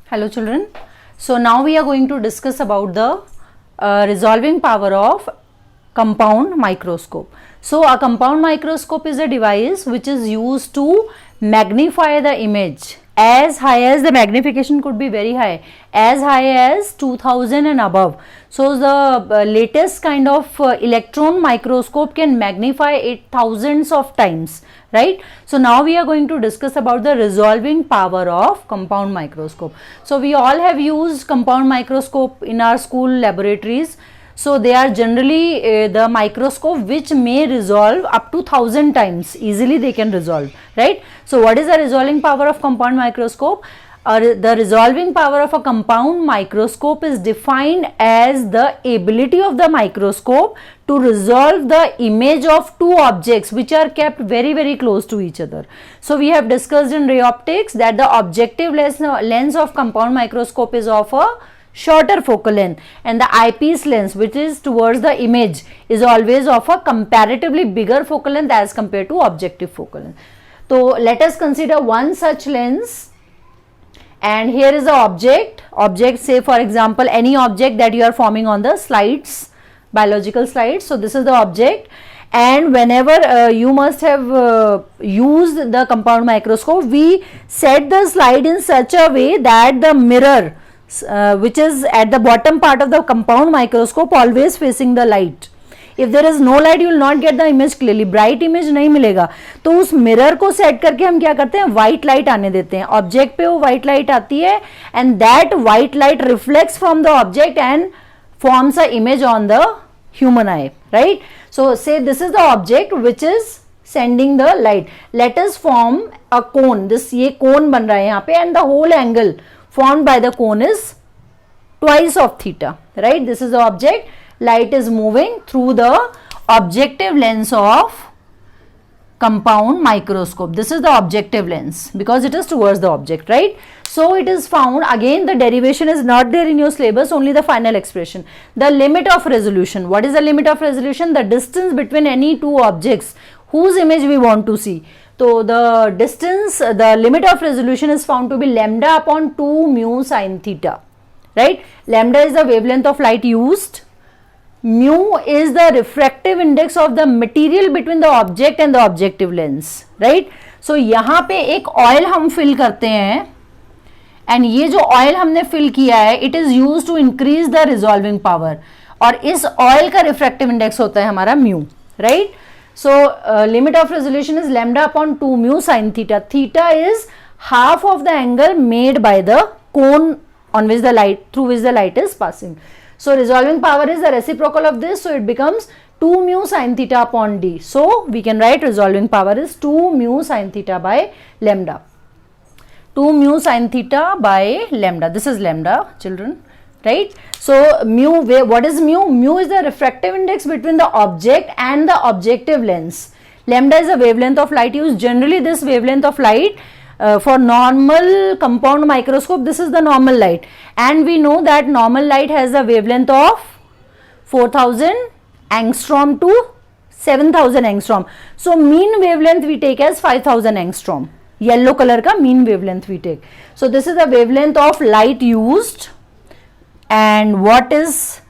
Hello children. So now we are going to discuss about the resolving power of compound microscope. So a compound microscope is a device which is used to magnify the image as high as the magnification could be very high, as high as 2000 and above. So the latest kind of electron microscope can magnify it thousands of times, right? So now we are going to discuss about the resolving power of compound microscope. So we all have used compound microscope in our school laboratories. So they are generally the microscope which may resolve up to 1000 times, easily they can resolve, right? So what is the resolving power of compound microscope? The resolving power of a compound microscope is defined as the ability of the microscope to resolve the image of two objects which are kept very close to each other. So we have discussed in ray optics that the objective lens of compound microscope is of a shorter focal length, and the eyepiece lens, which is towards the image, is always of a comparatively bigger focal length as compared to objective focal length. So let us consider one such lens, and here is the object, say for example any object that you are forming on the slides, biological slides. So this is the object, and whenever you must have used the compound microscope, we set the slide in such a way that the mirror which is at the bottom part of the compound microscope always facing the light. If there is no light, you will not get the image clearly, bright image नहीं मिलेगा. तो उस mirror को set करके हम क्या करते हैं, व्हाइट लाइट आने देते हैं ऑब्जेक्ट पे, वो व्हाइट लाइट आती है and that white light reflects from the object and forms a image on the human eye, right? So say this is the object which is sending the light. Let us form a cone. This ये cone बन रहा है यहाँ पे, and the whole angle formed by the cone is twice of theta, right? This is the object. Light is moving through the objective lens of compound microscope. This is the objective lens because it is towards the object, right? So it is found, again the derivation is not there in your syllabus, only the final expression. The limit of resolution. What is the limit of resolution? The distance between any two objects whose image we want to see. So the distance, the limit of resolution is found to be lambda upon 2 mu sin theta, right? Lambda is the wavelength of light used. Mu is the refractive index of the material between the object and the objective lens, right? So यहाँ पे एक oil हम fill करते हैं, and ये जो oil हमने fill किया है, it is use to increase the resolving power, और इस ऑयल का रिफ्रैक्टिव इंडेक्स होता है हमारा mu, right? So limit of resolution is lambda upon 2 mu sin theta. Theta is half of the angle made by the cone on which the light, through which the light is passing. So resolving power is the reciprocal of this, so it becomes 2 mu sin theta upon d. So we can write resolving power is 2 mu sin theta by lambda. 2 mu sin theta by lambda. This is lambda, children, right? So mu, what is mu? Mu is the refractive index between the object and the objective lens. Lambda is the wavelength of light used. Generally this wavelength of light for normal compound microscope, this is the normal light, and we know that normal light has a wavelength of 4000 angstrom to 7000 angstrom. So mean wavelength we take as 5000 angstrom. Yellow color ka mean wavelength we take. So this is the wavelength of light used. And what is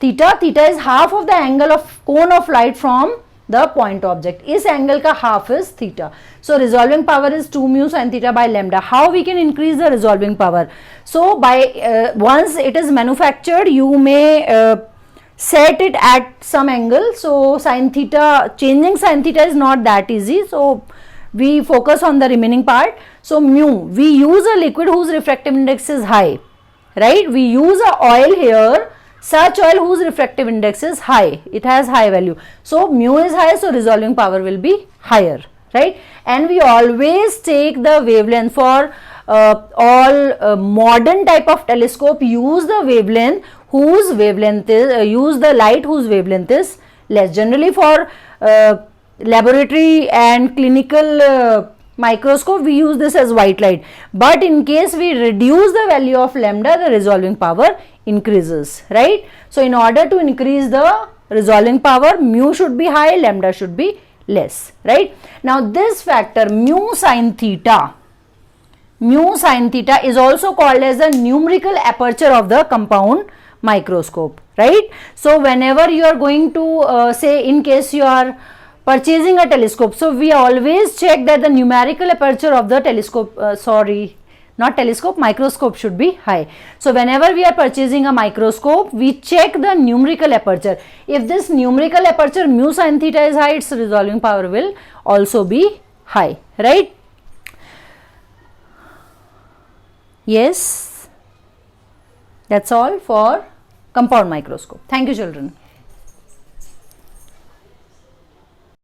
theta? Theta is half of the angle of cone of light from the point object. Is angle ka half is theta. So resolving power is 2 mu sin theta by lambda. How we can increase the resolving power? So by once it is manufactured, you may set it at some angle. So sin theta, changing sin theta is not that easy. So we focus on the remaining part. So mu, we use a liquid whose refractive index is high, right? We use a oil here, such oil whose refractive index is high, it has high value. So mu is high, so resolving power will be higher, right? And we always take the wavelength for all modern type of telescope, use the wavelength whose wavelength is, use the light whose wavelength is less. Generally for laboratory and clinical microscope, we use this as white light, but in case we reduce the value of lambda, the resolving power increases, right? So in order to increase the resolving power, mu should be high, lambda should be less, right? Now this factor mu sin theta mu sin theta is also called as the numerical aperture of the compound microscope, right? So whenever you are going to say, in case you are purchasing a telescope, so we always check that the numerical aperture of the telescope, not telescope, microscope should be high. So whenever we are purchasing a microscope, we check the numerical aperture. If this numerical aperture mu sin theta is high, its resolving power will also be high, right? Yes, that's all for compound microscope. Thank you, children.